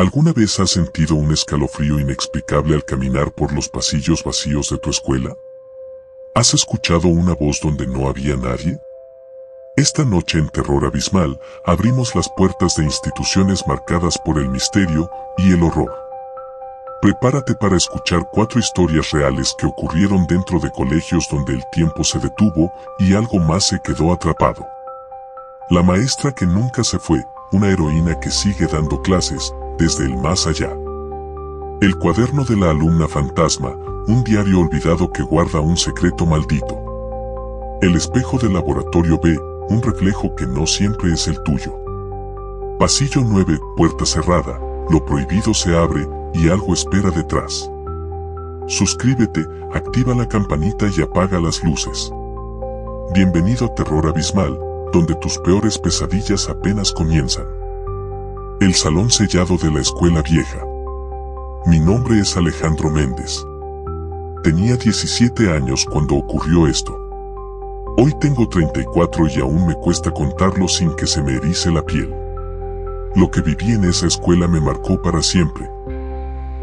¿Alguna vez has sentido un escalofrío inexplicable al caminar por los pasillos vacíos de tu escuela? ¿Has escuchado una voz donde no había nadie? Esta noche en Terror Abismal, abrimos las puertas de instituciones marcadas por el misterio y el horror. Prepárate para escuchar 4 historias reales que ocurrieron dentro de colegios donde el tiempo se detuvo y algo más se quedó atrapado. La maestra que nunca se fue, una heroína que sigue dando clases desde el más allá. El cuaderno de la alumna fantasma, un diario olvidado que guarda un secreto maldito. El espejo del laboratorio B, un reflejo que no siempre es el tuyo. Pasillo 9, puerta cerrada, lo prohibido se abre y algo espera detrás. Suscríbete, activa la campanita y apaga las luces. Bienvenido a Terror Abismal, donde tus peores pesadillas apenas comienzan. El salón sellado de la escuela vieja. Mi nombre es Alejandro Méndez. Tenía 17 años cuando ocurrió esto. Hoy tengo 34 y aún me cuesta contarlo sin que se me erice la piel. Lo que viví en esa escuela me marcó para siempre.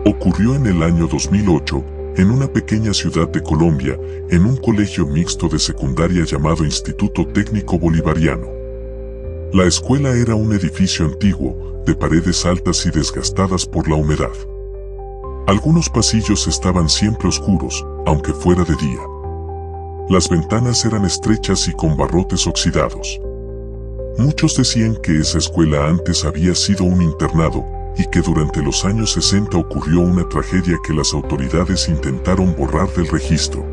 Ocurrió en el año 2008, en una pequeña ciudad de Colombia, en un colegio mixto de secundaria llamado Instituto Técnico Bolivariano. La escuela era un edificio antiguo, de paredes altas y desgastadas por la humedad. Algunos pasillos estaban siempre oscuros, aunque fuera de día. Las ventanas eran estrechas y con barrotes oxidados. Muchos decían que esa escuela antes había sido un internado, y que durante los años 60 ocurrió una tragedia que las autoridades intentaron borrar del registro.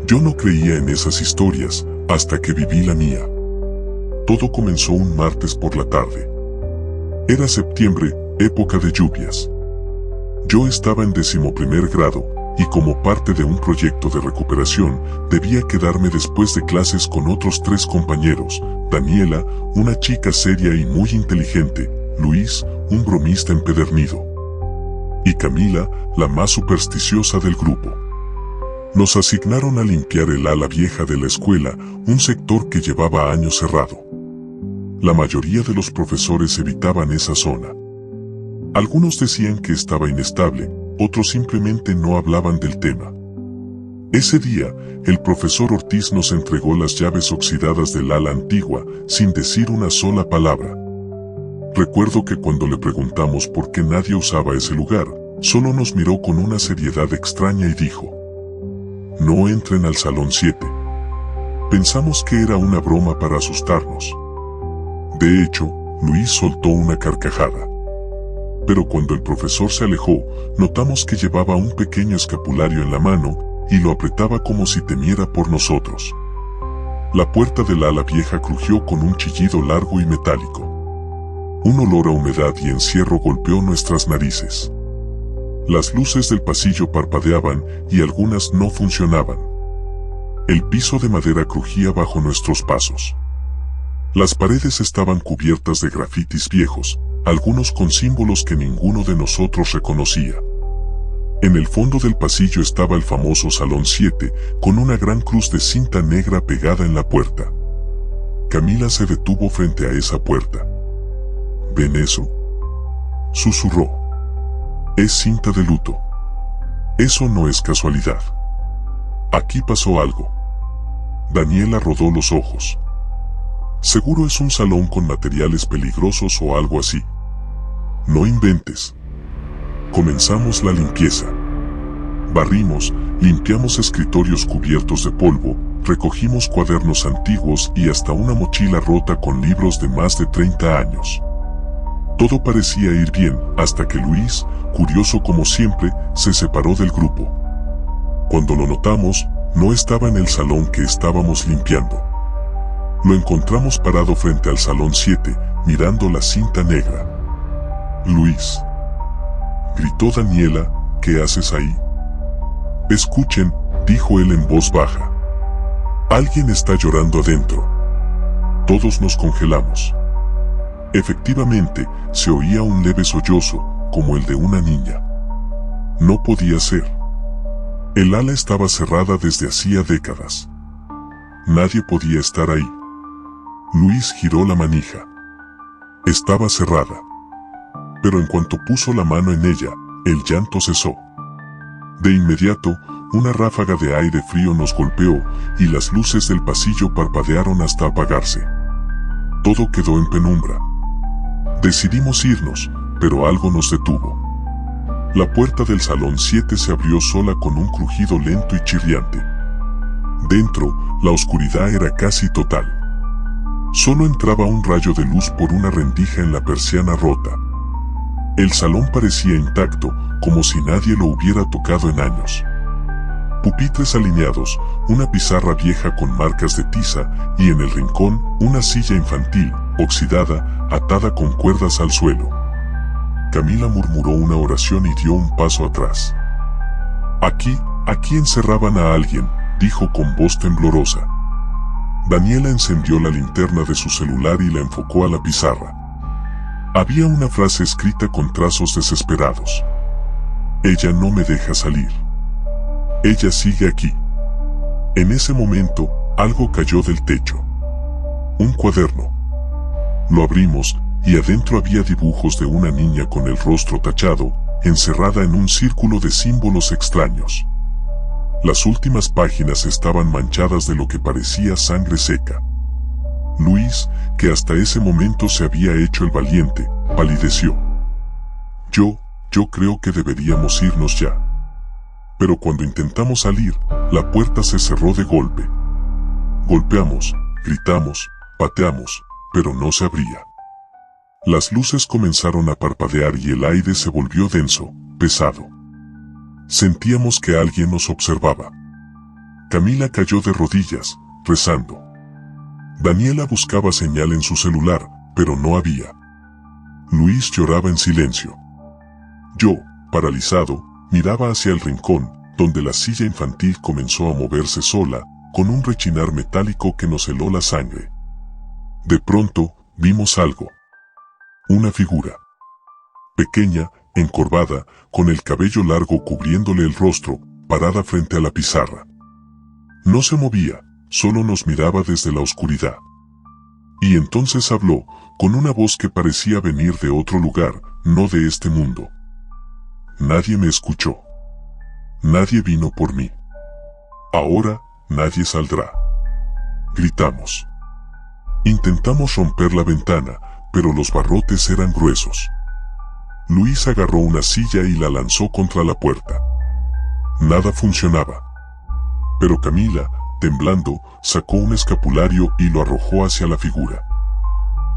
Yo no creía en esas historias, hasta que viví la mía. Todo comenzó un martes por la tarde. Era septiembre, época de lluvias. Yo estaba en 11º grado, y como parte de un proyecto de recuperación, debía quedarme después de clases con otros 3 compañeros, Daniela, una chica seria y muy inteligente, Luis, un bromista empedernido, y Camila, la más supersticiosa del grupo. Nos asignaron a limpiar el ala vieja de la escuela, un sector que llevaba años cerrado. La mayoría de los profesores evitaban esa zona. Algunos decían que estaba inestable, otros simplemente no hablaban del tema. Ese día, el profesor Ortiz nos entregó las llaves oxidadas del ala antigua, sin decir una sola palabra. Recuerdo que cuando le preguntamos por qué nadie usaba ese lugar, solo nos miró con una seriedad extraña y dijo: "No entren al salón 7". Pensamos que era una broma para asustarnos. De hecho, Luis soltó una carcajada. Pero cuando el profesor se alejó, notamos que llevaba un pequeño escapulario en la mano, y lo apretaba como si temiera por nosotros. La puerta del ala vieja crujió con un chillido largo y metálico. Un olor a humedad y encierro golpeó nuestras narices. Las luces del pasillo parpadeaban y algunas no funcionaban. El piso de madera crujía bajo nuestros pasos. Las paredes estaban cubiertas de grafitis viejos, algunos con símbolos que ninguno de nosotros reconocía. En el fondo del pasillo estaba el famoso Salón 7, con una gran cruz de cinta negra pegada en la puerta. Camila se detuvo frente a esa puerta. ¿Ven eso?, susurró. Es cinta de luto. Eso no es casualidad. Aquí pasó algo. Daniela rodó los ojos. Seguro es un salón con materiales peligrosos o algo así. No inventes. Comenzamos la limpieza. Barrimos, limpiamos escritorios cubiertos de polvo, recogimos cuadernos antiguos y hasta una mochila rota con libros de más de 30 años. Todo parecía ir bien, hasta que Luis, curioso como siempre, se separó del grupo. Cuando lo notamos, no estaba en el salón que estábamos limpiando. Lo encontramos parado frente al Salón 7, mirando la cinta negra. «Luis», gritó Daniela, «¿qué haces ahí?». «Escuchen», dijo él en voz baja. «Alguien está llorando adentro». Todos nos congelamos. Efectivamente, se oía un leve sollozo, como el de una niña. No podía ser. El ala estaba cerrada desde hacía décadas. Nadie podía estar ahí. Luis giró la manija. Estaba cerrada. pero en cuanto puso la mano en ella, el llanto cesó. De inmediato, una ráfaga de aire frío nos golpeó y las luces del pasillo parpadearon hasta apagarse. Todo quedó en penumbra. Decidimos irnos, pero algo nos detuvo. La puerta del salón 7 se abrió sola con un crujido lento y chirriante. Dentro, la oscuridad era casi total. Solo entraba un rayo de luz por una rendija en la persiana rota. El salón parecía intacto, como si nadie lo hubiera tocado en años. Pupitres alineados, una pizarra vieja con marcas de tiza y en el rincón una silla infantil, oxidada, atada con cuerdas al suelo. Camila murmuró una oración y dio un paso atrás. Aquí encerraban a alguien, dijo con voz temblorosa. Daniela encendió la linterna de su celular y la enfocó a la pizarra. Había una frase escrita con trazos desesperados. Ella no me deja salir. Ella sigue aquí. En ese momento, algo cayó del techo. Un cuaderno. Lo abrimos, y adentro había dibujos de una niña con el rostro tachado, encerrada en un círculo de símbolos extraños. Las últimas páginas estaban manchadas de lo que parecía sangre seca. Luis, que hasta ese momento se había hecho el valiente, palideció. Yo creo que deberíamos irnos ya. Pero cuando intentamos salir, la puerta se cerró de golpe. Golpeamos, gritamos, pateamos, pero no se abría. Las luces comenzaron a parpadear y el aire se volvió denso, pesado. Sentíamos que alguien nos observaba. Camila cayó de rodillas, rezando. Daniela buscaba señal en su celular, pero no había. Luis lloraba en silencio. Yo, paralizado, miraba hacia el rincón, donde la silla infantil comenzó a moverse sola, con un rechinar metálico que nos heló la sangre. De pronto, vimos algo. Una figura. Pequeña, encorvada, con el cabello largo cubriéndole el rostro, parada frente a la pizarra. No se movía, solo nos miraba desde la oscuridad. Y entonces habló, con una voz que parecía venir de otro lugar, no de este mundo. Nadie me escuchó. Nadie vino por mí. Ahora, nadie saldrá. Gritamos. Intentamos romper la ventana, pero los barrotes eran gruesos. Luis agarró una silla y la lanzó contra la puerta. Nada funcionaba. Pero Camila, temblando, sacó un escapulario y lo arrojó hacia la figura.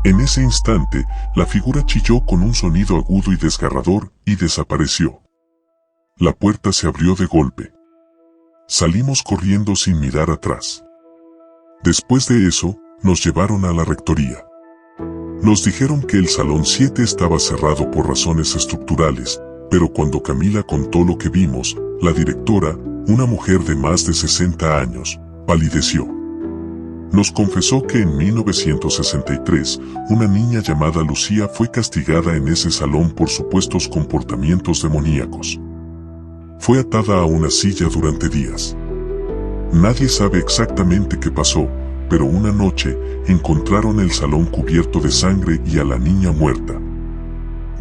En ese instante, la figura chilló con un sonido agudo y desgarrador y desapareció. La puerta se abrió de golpe. Salimos corriendo sin mirar atrás. Después de eso, nos llevaron a la rectoría. Nos dijeron que el salón 7 estaba cerrado por razones estructurales, pero cuando Camila contó lo que vimos, la directora, una mujer de más de 60 años, palideció. Nos confesó que en 1963, una niña llamada Lucía fue castigada en ese salón por supuestos comportamientos demoníacos. Fue atada a una silla durante días. Nadie sabe exactamente qué pasó, pero una noche encontraron el salón cubierto de sangre y a la niña muerta.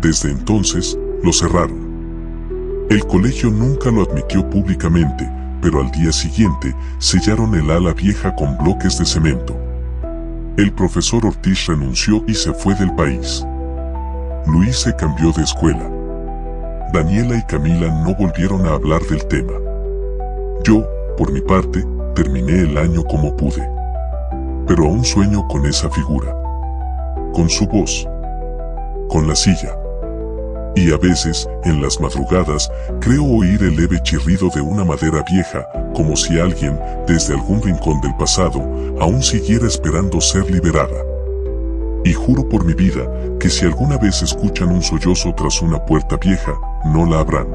Desde entonces, lo cerraron. El colegio nunca lo admitió públicamente, pero al día siguiente sellaron el ala vieja con bloques de cemento. El profesor Ortiz renunció y se fue del país. Luis se cambió de escuela. Daniela y Camila no volvieron a hablar del tema. Yo, por mi parte, terminé el año como pude. Pero aún sueño con esa figura. Con su voz. Con la silla. Y a veces, en las madrugadas, creo oír el leve chirrido de una madera vieja, como si alguien, desde algún rincón del pasado, aún siguiera esperando ser liberada. Y juro por mi vida, que si alguna vez escuchan un sollozo tras una puerta vieja, no la abran.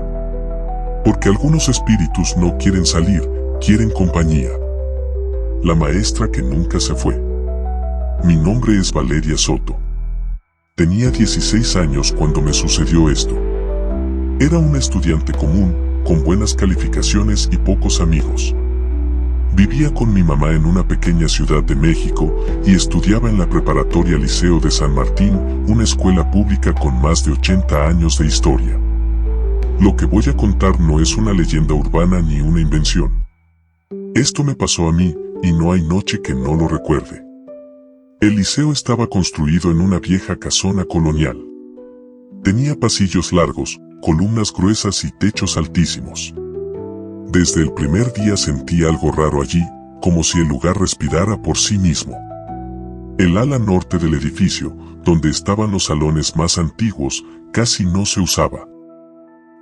Porque algunos espíritus no quieren salir, quieren compañía. La maestra que nunca se fue. Mi nombre es Valeria Soto. Tenía 16 años cuando me sucedió esto. Era un estudiante común, con buenas calificaciones y pocos amigos. Vivía con mi mamá en una pequeña ciudad de México y estudiaba en la preparatoria Liceo de San Martín, una escuela pública con más de 80 años de historia. Lo que voy a contar no es una leyenda urbana ni una invención. Esto me pasó a mí, y no hay noche que no lo recuerde. El liceo estaba construido en una vieja casona colonial. Tenía pasillos largos, columnas gruesas y techos altísimos. Desde el primer día sentí algo raro allí, como si el lugar respirara por sí mismo. El ala norte del edificio, donde estaban los salones más antiguos, casi no se usaba.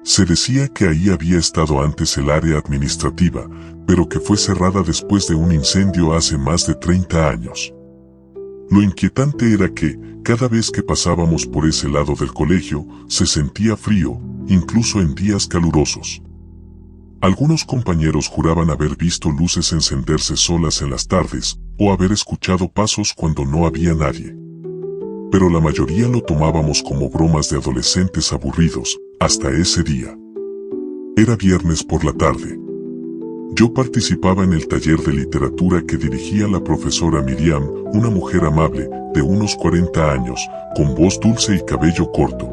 Se decía que ahí había estado antes el área administrativa, pero que fue cerrada después de un incendio hace más de 30 años. Lo inquietante era que, cada vez que pasábamos por ese lado del colegio, se sentía frío, incluso en días calurosos. Algunos compañeros juraban haber visto luces encenderse solas en las tardes, o haber escuchado pasos cuando no había nadie. Pero la mayoría lo tomábamos como bromas de adolescentes aburridos, hasta ese día. Era viernes por la tarde. Yo participaba en el taller de literatura que dirigía la profesora Miriam, una mujer amable, de unos 40 años, con voz dulce y cabello corto.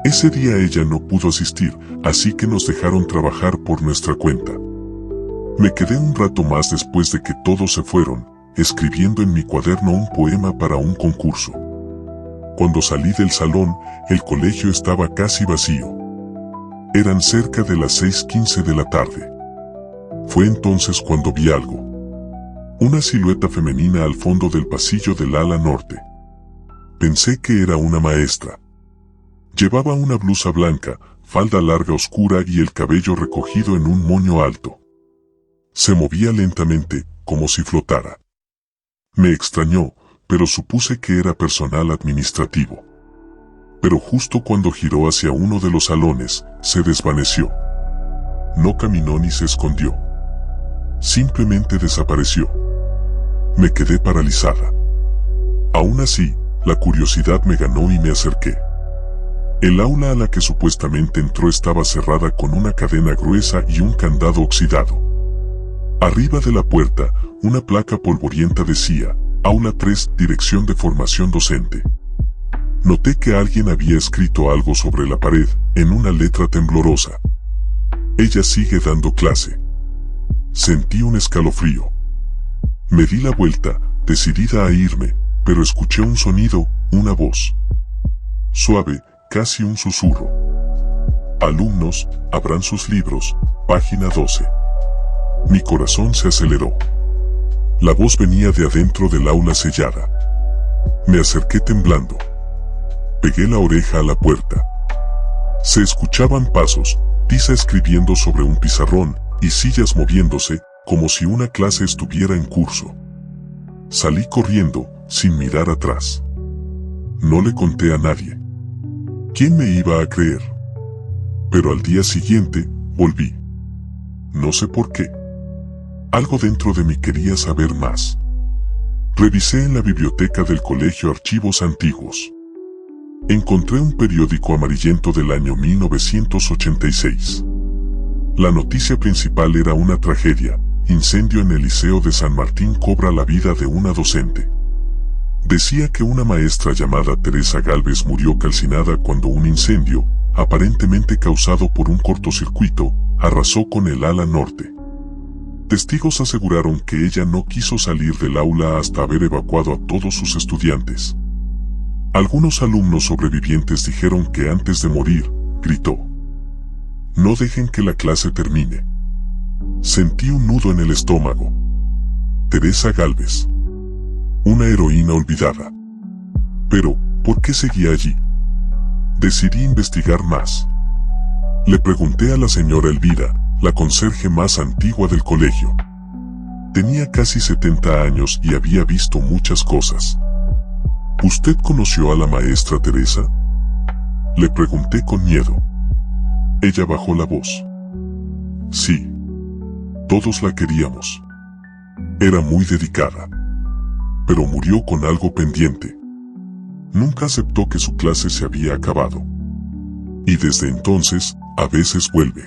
Ese día ella no pudo asistir, así que nos dejaron trabajar por nuestra cuenta. Me quedé un rato más después de que todos se fueron, escribiendo en mi cuaderno un poema para un concurso. Cuando salí del salón, el colegio estaba casi vacío. Eran cerca de las 6:15 de la tarde. Fue entonces cuando vi algo. Una silueta femenina al fondo del pasillo del ala norte. Pensé que era una maestra. Llevaba una blusa blanca, falda larga oscura y el cabello recogido en un moño alto. Se movía lentamente, como si flotara. Me extrañó, pero supuse que era personal administrativo. Pero justo cuando giró hacia uno de los salones, se desvaneció. No caminó ni se escondió. Simplemente desapareció. Me quedé paralizada. Aún así, la curiosidad me ganó y me acerqué. El aula a la que supuestamente entró estaba cerrada con una cadena gruesa y un candado oxidado. Arriba de la puerta, una placa polvorienta decía, Aula 3, Dirección de Formación Docente. Noté que alguien había escrito algo sobre la pared, en una letra temblorosa. Ella sigue dando clase. Sentí un escalofrío. Me di la vuelta, decidida a irme, pero escuché un sonido, una voz. Suave, casi un susurro. Alumnos, abran sus libros, página 12. Mi corazón se aceleró. La voz venía de adentro del aula sellada. Me acerqué temblando. Pegué la oreja a la puerta. Se escuchaban pasos, tiza escribiendo sobre un pizarrón, y sillas moviéndose, como si una clase estuviera en curso. Salí corriendo, sin mirar atrás. No le conté a nadie. ¿Quién me iba a creer? Pero al día siguiente, volví. No sé por qué. Algo dentro de mí quería saber más. Revisé en la biblioteca del colegio archivos antiguos. Encontré un periódico amarillento del año 1986. La noticia principal era una tragedia: incendio en el Liceo de San Martín cobra la vida de una docente. Decía que una maestra llamada Teresa Gálvez murió calcinada cuando un incendio, aparentemente causado por un cortocircuito, arrasó con el ala norte. Testigos aseguraron que ella no quiso salir del aula hasta haber evacuado a todos sus estudiantes. Algunos alumnos sobrevivientes dijeron que antes de morir, gritó: "No dejen que la clase termine". Sentí un nudo en el estómago. Teresa Gálvez. Una heroína olvidada. Pero, ¿por qué seguía allí? Decidí investigar más. Le pregunté a la señora Elvira, la conserje más antigua del colegio. Tenía casi 70 años y había visto muchas cosas. ¿Usted conoció a la maestra Teresa?, le pregunté con miedo. Ella bajó la voz. Sí. Todos la queríamos. Era muy dedicada. Pero murió con algo pendiente. Nunca aceptó que su clase se había acabado. Y desde entonces, a veces vuelve.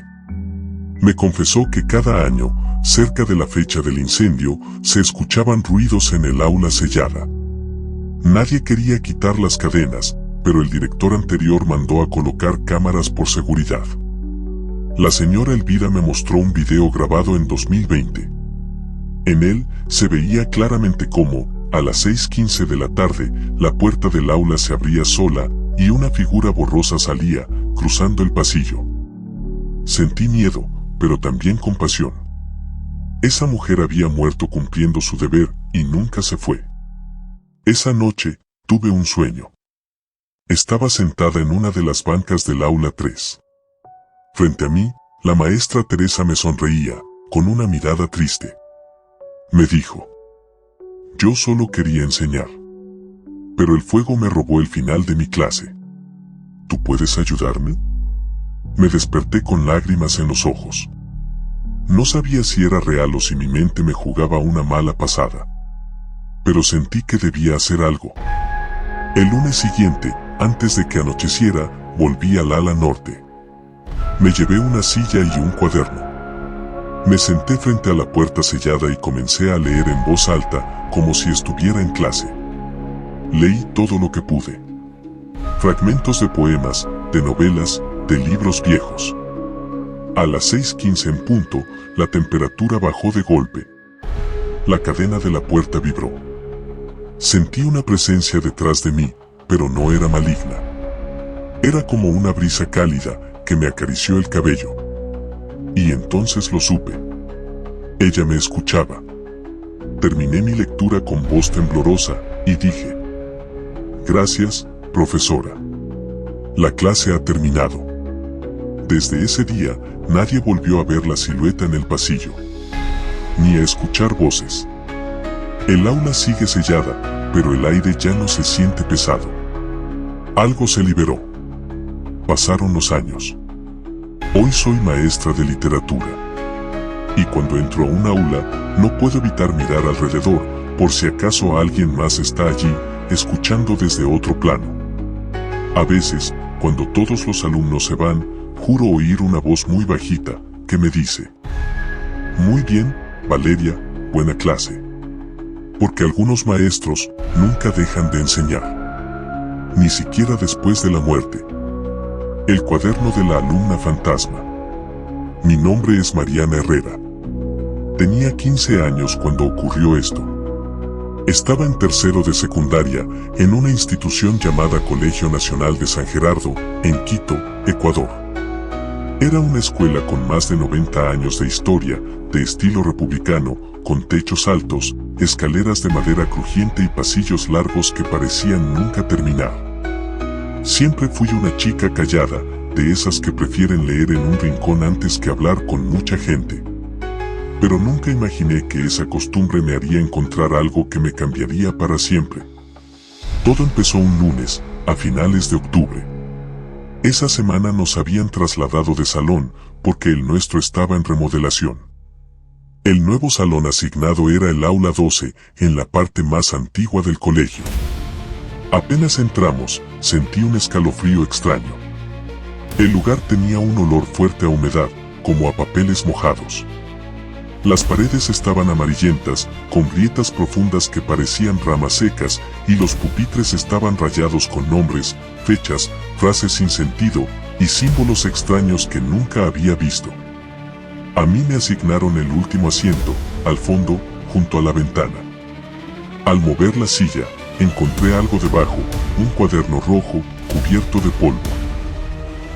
Me confesó que cada año, cerca de la fecha del incendio, se escuchaban ruidos en el aula sellada. Nadie quería quitar las cadenas, pero el director anterior mandó a colocar cámaras por seguridad. La señora Elvira me mostró un video grabado en 2020. En él, se veía claramente cómo, a las 6:15 de la tarde, la puerta del aula se abría sola, y una figura borrosa salía, cruzando el pasillo. Sentí miedo, pero también compasión. Esa mujer había muerto cumpliendo su deber, y nunca se fue. Esa noche, tuve un sueño. Estaba sentada en una de las bancas del aula 3. Frente a mí, la maestra Teresa me sonreía, con una mirada triste. Me dijo: yo solo quería enseñar. Pero el fuego me robó el final de mi clase. ¿Tú puedes ayudarme? Me desperté con lágrimas en los ojos. No sabía si era real o si mi mente me jugaba una mala pasada. Pero sentí que debía hacer algo. El lunes siguiente, antes de que anocheciera, volví al ala norte. Me llevé una silla y un cuaderno. Me senté frente a la puerta sellada y comencé a leer en voz alta, como si estuviera en clase. Leí todo lo que pude. Fragmentos de poemas, de novelas, de libros viejos. A las 6:15 en punto, la temperatura bajó de golpe. La cadena de la puerta vibró. Sentí una presencia detrás de mí, pero no era maligna. Era como una brisa cálida que me acarició el cabello. Y entonces lo supe. Ella me escuchaba. Terminé mi lectura con voz temblorosa y dije: gracias, profesora. La clase ha terminado. Desde ese día, nadie volvió a ver la silueta en el pasillo, ni a escuchar voces. El aula sigue sellada, pero el aire ya no se siente pesado. Algo se liberó. Pasaron los años. Hoy soy maestra de literatura. Y cuando entro a un aula, no puedo evitar mirar alrededor, por si acaso alguien más está allí, escuchando desde otro plano. A veces, cuando todos los alumnos se van, juro oír una voz muy bajita, que me dice: muy bien, Valeria, buena clase. Porque algunos maestros nunca dejan de enseñar. Ni siquiera después de la muerte. El cuaderno de la alumna fantasma. Mi nombre es Mariana Herrera. Tenía 15 años cuando ocurrió esto. Estaba en tercero de secundaria, en una institución llamada Colegio Nacional de San Gerardo, en Quito, Ecuador. Era una escuela con más de 90 años de historia, de estilo republicano, con techos altos, escaleras de madera crujiente y pasillos largos que parecían nunca terminar. Siempre fui una chica callada, de esas que prefieren leer en un rincón antes que hablar con mucha gente. Pero nunca imaginé que esa costumbre me haría encontrar algo que me cambiaría para siempre. Todo empezó un lunes, a finales de octubre. Esa semana nos habían trasladado de salón, porque el nuestro estaba en remodelación. El nuevo salón asignado era el aula 12, en la parte más antigua del colegio. Apenas entramos, sentí un escalofrío extraño. El lugar tenía un olor fuerte a humedad, como a papeles mojados. Las paredes estaban amarillentas, con grietas profundas que parecían ramas secas, y los pupitres estaban rayados con nombres, fechas, frases sin sentido, y símbolos extraños que nunca había visto. A mí me asignaron el último asiento, al fondo, junto a la ventana. Al mover la silla, encontré algo debajo, un cuaderno rojo, cubierto de polvo.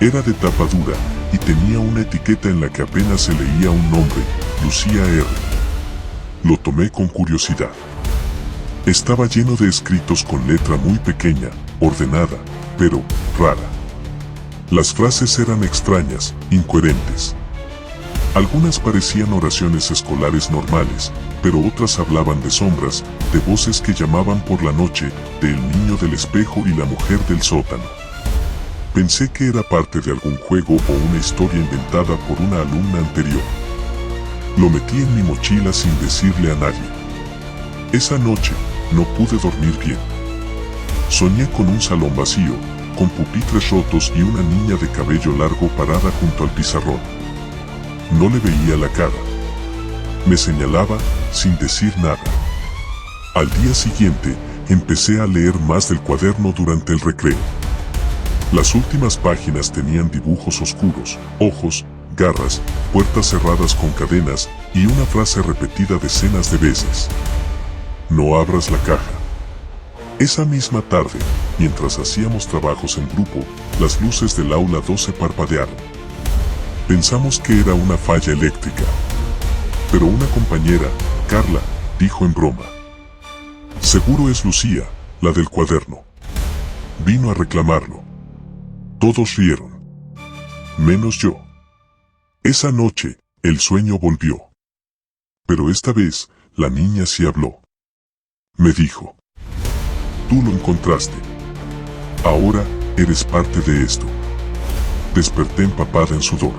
Era de tapa dura, y tenía una etiqueta en la que apenas se leía un nombre, Lucía R. Lo tomé con curiosidad. Estaba lleno de escritos con letra muy pequeña, ordenada, pero rara. Las frases eran extrañas, incoherentes. Algunas parecían oraciones escolares normales, pero otras hablaban de sombras, de voces que llamaban por la noche, del niño del espejo y la mujer del sótano. Pensé que era parte de algún juego o una historia inventada por una alumna anterior. Lo metí en mi mochila sin decirle a nadie. Esa noche, no pude dormir bien. Soñé con un salón vacío, con pupitres rotos y una niña de cabello largo parada junto al pizarrón. No le veía la cara. Me señalaba sin decir nada. Al día siguiente, empecé a leer más del cuaderno durante el recreo. Las últimas páginas tenían dibujos oscuros, ojos, garras, puertas cerradas con cadenas y una frase repetida decenas de veces. No abras la caja. Esa misma tarde, mientras hacíamos trabajos en grupo, las luces del aula 12 parpadearon. Pensamos que era una falla eléctrica. Pero una compañera, Carla, dijo en broma: seguro es Lucía, la del cuaderno. Vino a reclamarlo. Todos rieron. Menos yo. Esa noche, el sueño volvió. Pero esta vez, la niña sí habló. Me dijo: tú lo encontraste. Ahora, eres parte de esto. Desperté empapada en sudor.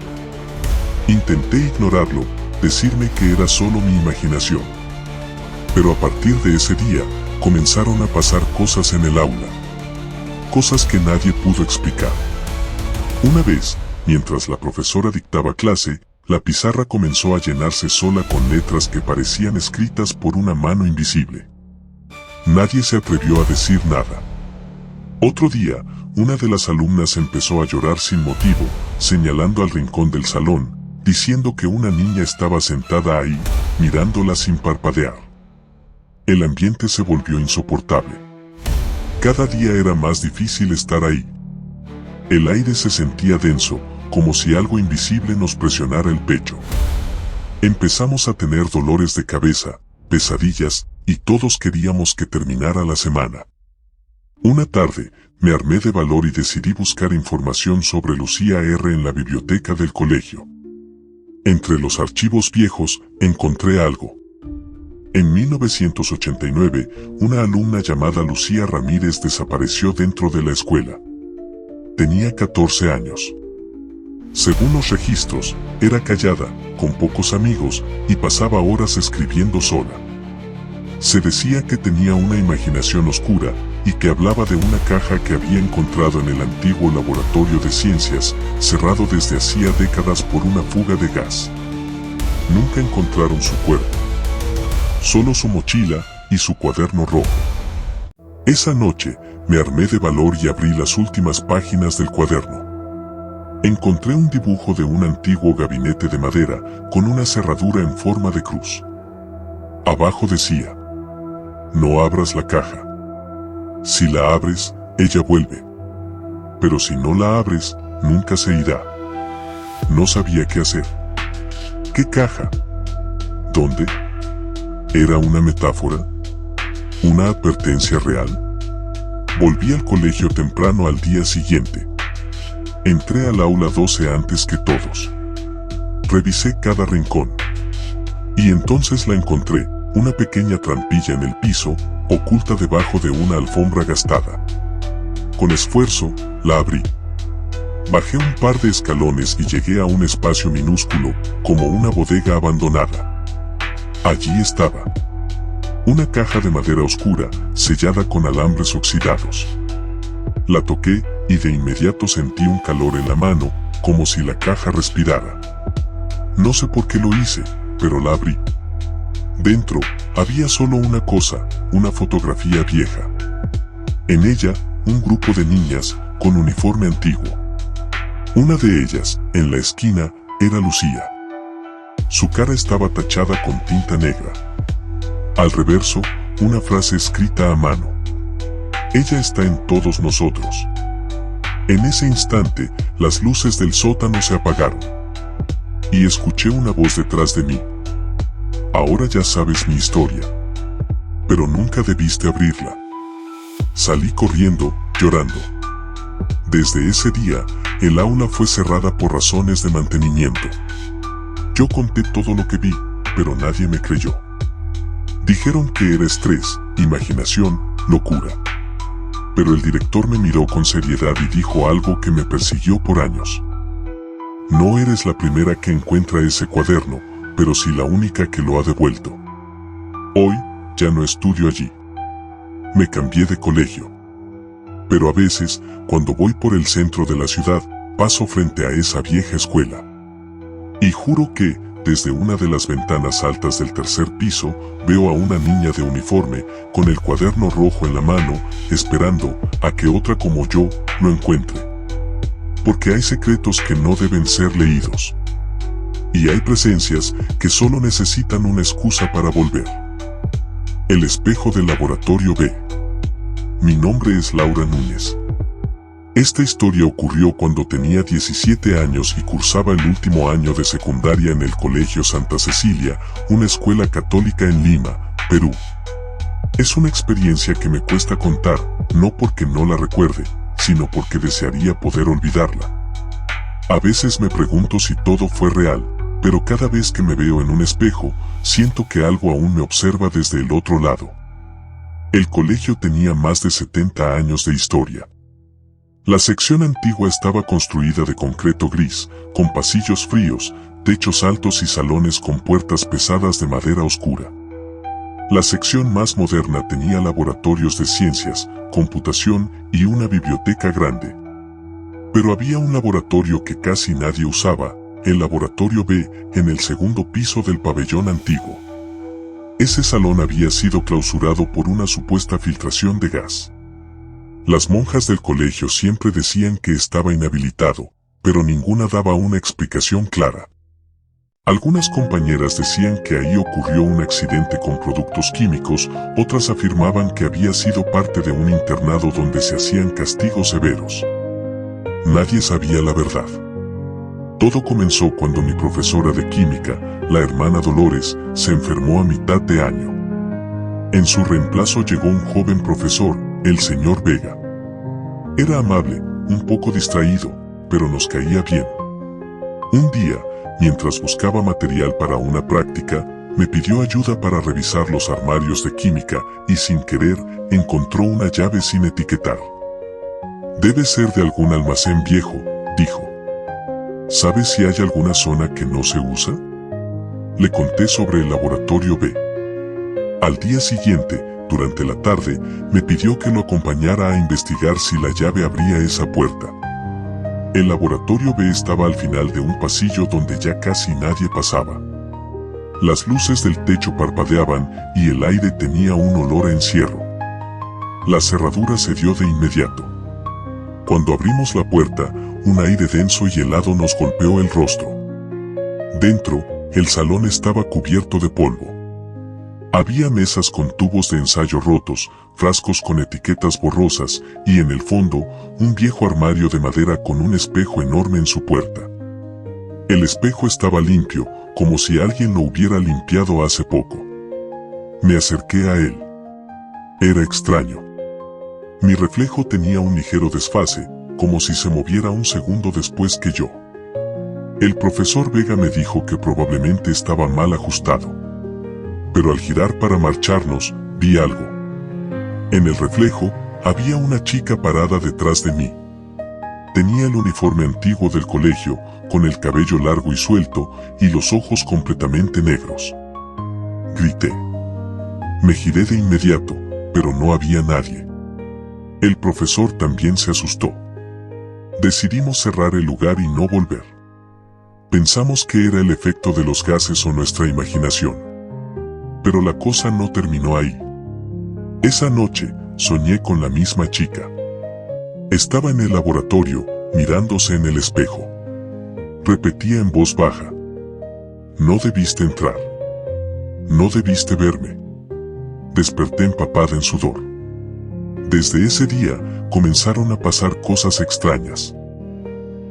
Intenté ignorarlo, decirme que era solo mi imaginación. Pero a partir de ese día, comenzaron a pasar cosas en el aula. Cosas que nadie pudo explicar. Una vez, mientras la profesora dictaba clase, la pizarra comenzó a llenarse sola con letras que parecían escritas por una mano invisible. Nadie se atrevió a decir nada. Otro día, una de las alumnas empezó a llorar sin motivo, señalando al rincón del salón, diciendo que una niña estaba sentada ahí, mirándola sin parpadear. El ambiente se volvió insoportable. Cada día era más difícil estar ahí. El aire se sentía denso, como si algo invisible nos presionara el pecho. Empezamos a tener dolores de cabeza, pesadillas, y todos queríamos que terminara la semana. Una tarde, me armé de valor y decidí buscar información sobre Lucía R. en la biblioteca del colegio. Entre los archivos viejos, encontré algo. En 1989, una alumna llamada Lucía Ramírez desapareció dentro de la escuela. Tenía 14 años. Según los registros, era callada, con pocos amigos, y pasaba horas escribiendo sola. Se decía que tenía una imaginación oscura, y que hablaba de una caja que había encontrado en el antiguo laboratorio de ciencias, cerrado desde hacía décadas por una fuga de gas. Nunca encontraron su cuerpo. Solo su mochila y su cuaderno rojo. Esa noche, me armé de valor y abrí las últimas páginas del cuaderno. Encontré un dibujo de un antiguo gabinete de madera, con una cerradura en forma de cruz. Abajo decía: no abras la caja. Si la abres, ella vuelve. Pero si no la abres, nunca se irá. No sabía qué hacer. ¿Qué caja? ¿Dónde? ¿Era una metáfora? ¿Una advertencia real? Volví al colegio temprano al día siguiente. Entré al aula 12 antes que todos. Revisé cada rincón. Y entonces la encontré, una pequeña trampilla en el piso, oculta debajo de una alfombra gastada. Con esfuerzo, la abrí. Bajé un par de escalones y llegué a un espacio minúsculo, como una bodega abandonada. Allí estaba. Una caja de madera oscura, sellada con alambres oxidados. La toqué, y de inmediato sentí un calor en la mano, como si la caja respirara. No sé por qué lo hice, pero la abrí. Dentro, había solo una cosa, una fotografía vieja. En ella, un grupo de niñas, con uniforme antiguo. Una de ellas, en la esquina, era Lucía. Su cara estaba tachada con tinta negra. Al reverso, una frase escrita a mano. Ella está en todos nosotros. En ese instante, las luces del sótano se apagaron. Y escuché una voz detrás de mí. Ahora ya sabes mi historia. Pero nunca debiste abrirla. Salí corriendo, llorando. Desde ese día, el aula fue cerrada por razones de mantenimiento. Yo conté todo lo que vi, pero nadie me creyó. Dijeron que era estrés, imaginación, locura. Pero el director me miró con seriedad y dijo algo que me persiguió por años. No eres la primera que encuentra ese cuaderno, pero sí la única que lo ha devuelto. Hoy, ya no estudio allí. Me cambié de colegio. Pero a veces, cuando voy por el centro de la ciudad, paso frente a esa vieja escuela. Y juro que, Desde una de las ventanas altas del tercer piso, veo a una niña de uniforme, con el cuaderno rojo en la mano, esperando a que otra como yo lo encuentre. Porque hay secretos que no deben ser leídos. Y hay presencias que solo necesitan una excusa para volver. El espejo del laboratorio B. Mi nombre es Laura Núñez. Esta historia ocurrió cuando tenía 17 años y cursaba el último año de secundaria en el Colegio Santa Cecilia, una escuela católica en Lima, Perú. Es una experiencia que me cuesta contar, no porque no la recuerde, sino porque desearía poder olvidarla. A veces me pregunto si todo fue real, pero cada vez que me veo en un espejo, siento que algo aún me observa desde el otro lado. El colegio tenía más de 70 años de historia. La sección antigua estaba construida de concreto gris, con pasillos fríos, techos altos y salones con puertas pesadas de madera oscura. La sección más moderna tenía laboratorios de ciencias, computación y una biblioteca grande. Pero había un laboratorio que casi nadie usaba, el laboratorio B, en el segundo piso del pabellón antiguo. Ese salón había sido clausurado por una supuesta filtración de gas. Las monjas del colegio siempre decían que estaba inhabilitado, pero ninguna daba una explicación clara. Algunas compañeras decían que ahí ocurrió un accidente con productos químicos, otras afirmaban que había sido parte de un internado donde se hacían castigos severos. Nadie sabía la verdad. Todo comenzó cuando mi profesora de química, la hermana Dolores, se enfermó a mitad de año. En su reemplazo llegó un joven profesor, el señor Vega. Era amable, un poco distraído, pero nos caía bien. Un día, mientras buscaba material para una práctica, me pidió ayuda para revisar los armarios de química y sin querer, encontró una llave sin etiquetar. Debe ser de algún almacén viejo, dijo. ¿Sabes si hay alguna zona que no se usa? Le conté sobre el laboratorio B. Al día siguiente, durante la tarde, me pidió que lo acompañara a investigar si la llave abría esa puerta. El laboratorio B estaba al final de un pasillo donde ya casi nadie pasaba. Las luces del techo parpadeaban y el aire tenía un olor a encierro. La cerradura se dio de inmediato. Cuando abrimos la puerta, un aire denso y helado nos golpeó el rostro. Dentro, el salón estaba cubierto de polvo. Había mesas con tubos de ensayo rotos, frascos con etiquetas borrosas y en el fondo, un viejo armario de madera con un espejo enorme en su puerta. El espejo estaba limpio, como si alguien lo hubiera limpiado hace poco. Me acerqué a él. Era extraño. Mi reflejo tenía un ligero desfase, como si se moviera un segundo después que yo. El profesor Vega me dijo que probablemente estaba mal ajustado. Pero al girar para marcharnos, vi algo. En el reflejo, había una chica parada detrás de mí. Tenía el uniforme antiguo del colegio, con el cabello largo y suelto, y los ojos completamente negros. Grité. Me giré de inmediato, pero no había nadie. El profesor también se asustó. Decidimos cerrar el lugar y no volver. Pensamos que era el efecto de los gases o nuestra imaginación. Pero la cosa no terminó ahí. Esa noche, soñé con la misma chica. Estaba en el laboratorio, mirándose en el espejo. Repetía en voz baja. No debiste entrar. No debiste verme. Desperté empapada en sudor. Desde ese día, comenzaron a pasar cosas extrañas.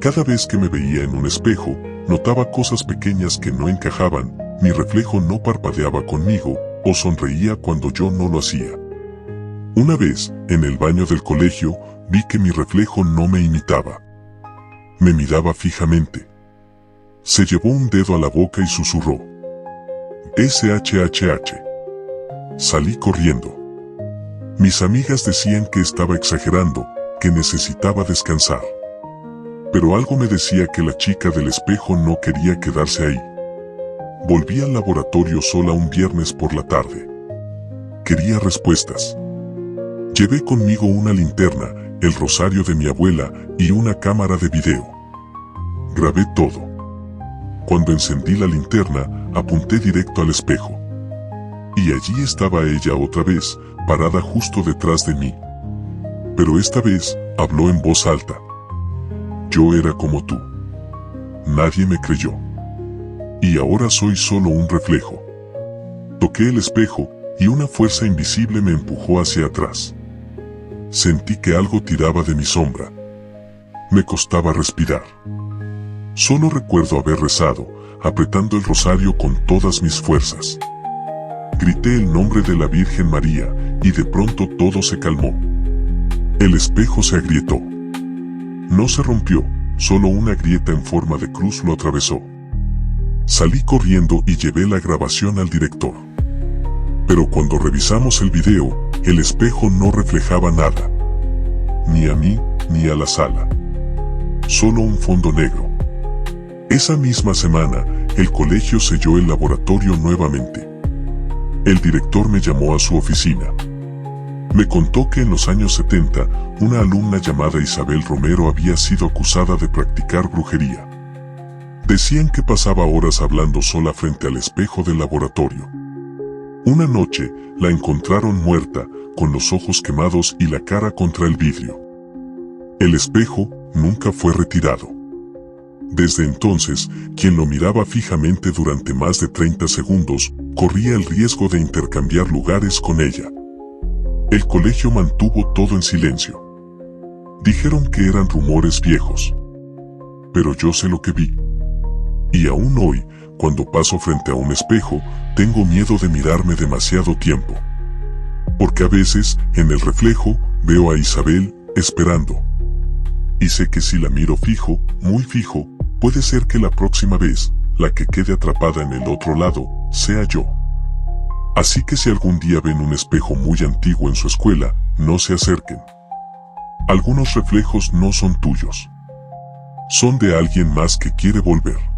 Cada vez que me veía en un espejo, notaba cosas pequeñas que no encajaban. Mi reflejo no parpadeaba conmigo, o sonreía cuando yo no lo hacía. Una vez, en el baño del colegio, vi que mi reflejo no me imitaba. Me miraba fijamente. Se llevó un dedo a la boca y susurró. SHHH. Salí corriendo. Mis amigas decían que estaba exagerando, que necesitaba descansar. Pero algo me decía que la chica del espejo no quería quedarse ahí. Volví al laboratorio sola un viernes por la tarde. Quería respuestas. Llevé conmigo una linterna, el rosario de mi abuela y una cámara de video. Grabé todo. Cuando encendí la linterna, apunté directo al espejo. Y allí estaba ella otra vez, parada justo detrás de mí. Pero esta vez, habló en voz alta. Yo era como tú. Nadie me creyó. Y ahora soy solo un reflejo. Toqué el espejo, y una fuerza invisible me empujó hacia atrás. Sentí que algo tiraba de mi sombra. Me costaba respirar. Solo recuerdo haber rezado, apretando el rosario con todas mis fuerzas. Grité el nombre de la Virgen María, y de pronto todo se calmó. El espejo se agrietó. No se rompió, solo una grieta en forma de cruz lo atravesó. Salí corriendo y llevé la grabación al director. Pero cuando revisamos el video, el espejo no reflejaba nada. Ni a mí, ni a la sala. Solo un fondo negro. Esa misma semana, el colegio selló el laboratorio nuevamente. El director me llamó a su oficina. Me contó que en los años 70, una alumna llamada Isabel Romero había sido acusada de practicar brujería. Decían que pasaba horas hablando sola frente al espejo del laboratorio. Una noche, la encontraron muerta, con los ojos quemados y la cara contra el vidrio. El espejo nunca fue retirado. Desde entonces, quien lo miraba fijamente durante más de 30 segundos, corría el riesgo de intercambiar lugares con ella. El colegio mantuvo todo en silencio. Dijeron que eran rumores viejos. Pero yo sé lo que vi. Y aún hoy, cuando paso frente a un espejo, tengo miedo de mirarme demasiado tiempo. Porque a veces, en el reflejo, veo a Isabel, esperando. Y sé que si la miro fijo, muy fijo, puede ser que la próxima vez, la que quede atrapada en el otro lado, sea yo. Así que si algún día ven un espejo muy antiguo en su escuela, no se acerquen. Algunos reflejos no son tuyos. Son de alguien más que quiere volver.